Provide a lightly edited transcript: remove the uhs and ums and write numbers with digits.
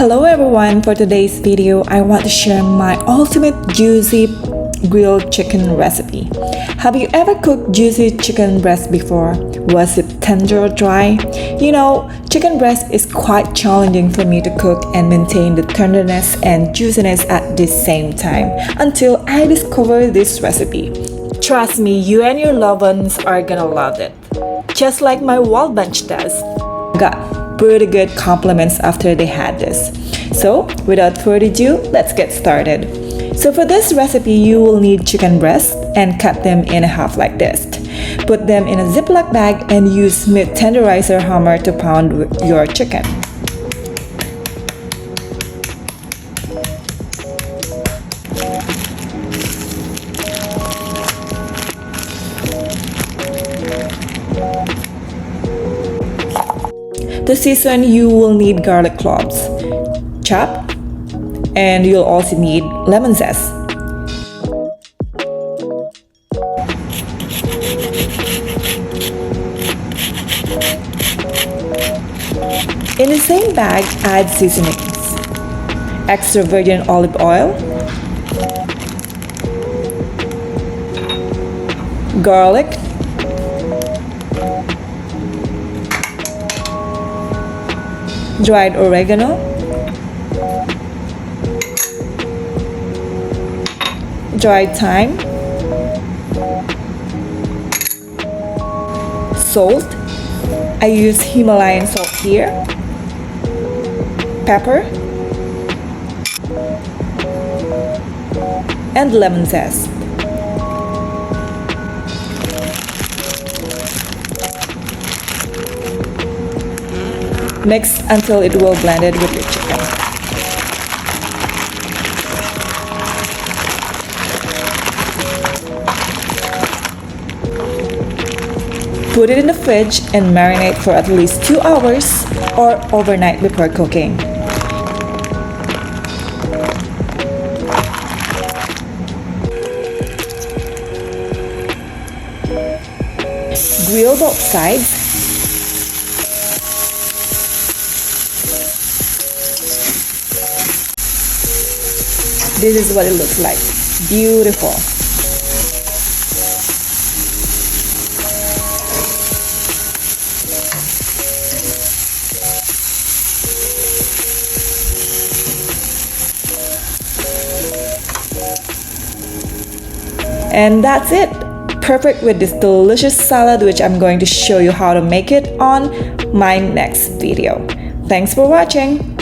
Hello everyone, for today's video I want to share my ultimate juicy grilled chicken recipe. Have you ever cooked juicy chicken breast before? Was it tender or dry? You know, chicken breast is quite challenging for me to cook and maintain the tenderness and juiciness at the same time until I discovered this recipe. Trust me, you and your loved ones are gonna love it. Just like my wall bench does. Got pretty good compliments after they had this. So without further ado, let's get started. So for this recipe, you will need chicken breast and cut them in half like this. Put them in a Ziploc bag and use meat tenderizer hammer to pound your chicken. To season, you will need garlic cloves, chopped, and you'll also need lemon zest. In the same bag, add seasonings, extra virgin olive oil, garlic, dried oregano, dried thyme, salt. I use Himalayan salt here, pepper, and lemon zest. Mix until it will blended with your chicken. Put it in the fridge and marinate for at least 2 hours or overnight before cooking. Grill both sides. This is what it looks like. Beautiful. And that's it. Perfect with this delicious salad, which I'm going to show you how to make it on my next video. Thanks for watching.